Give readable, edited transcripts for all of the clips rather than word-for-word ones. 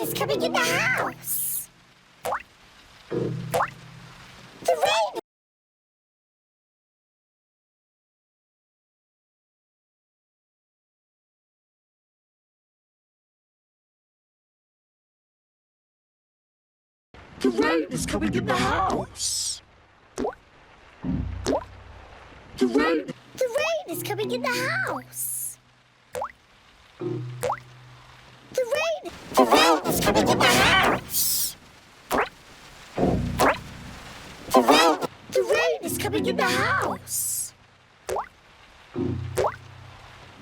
is coming in the house. The rain. The rain is coming in the house. The rain. The rain is coming in the house. The rain. The rain is coming in the house. The rain. The rain is coming in the house.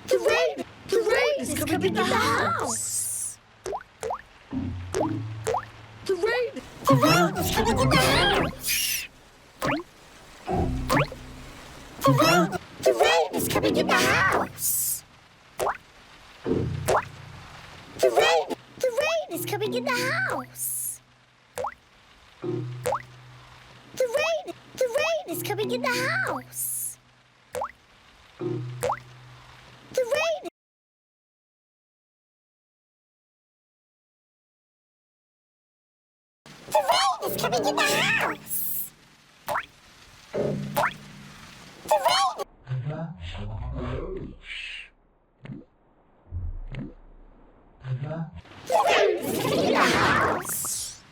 The rain. The rain is coming in the house. The rain. The rain is coming in the house. The rain. The rain is coming in the house. The rain. The rain is coming in the house. The rain. The rain is coming in the house. The rain. The rain is coming in the house. The rain. The rain is coming in the house. The rain. The rain is coming in the house.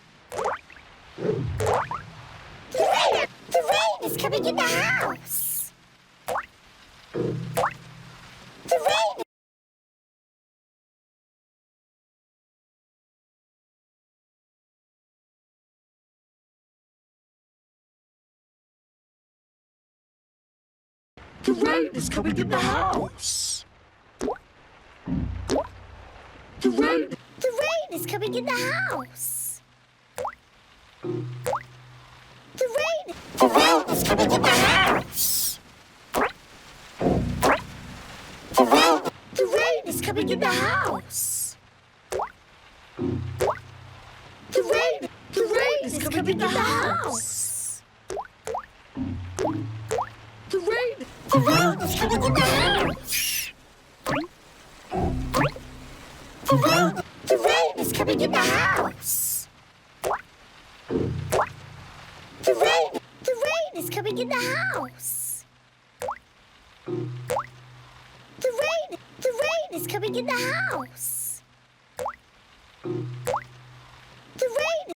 The rain. The rain is coming in the house. The rain. The rain is coming in the house. The rain. The rain is coming in the house. The rain. The rain is coming in the house. The rain. The rain is coming in the house. The rain. The rain is coming in the house. The rain. The rain is coming in the house. The rain. The rain is coming in the house. The rain. The rain is coming in the house. The rain. The rain is coming in the house. The rain.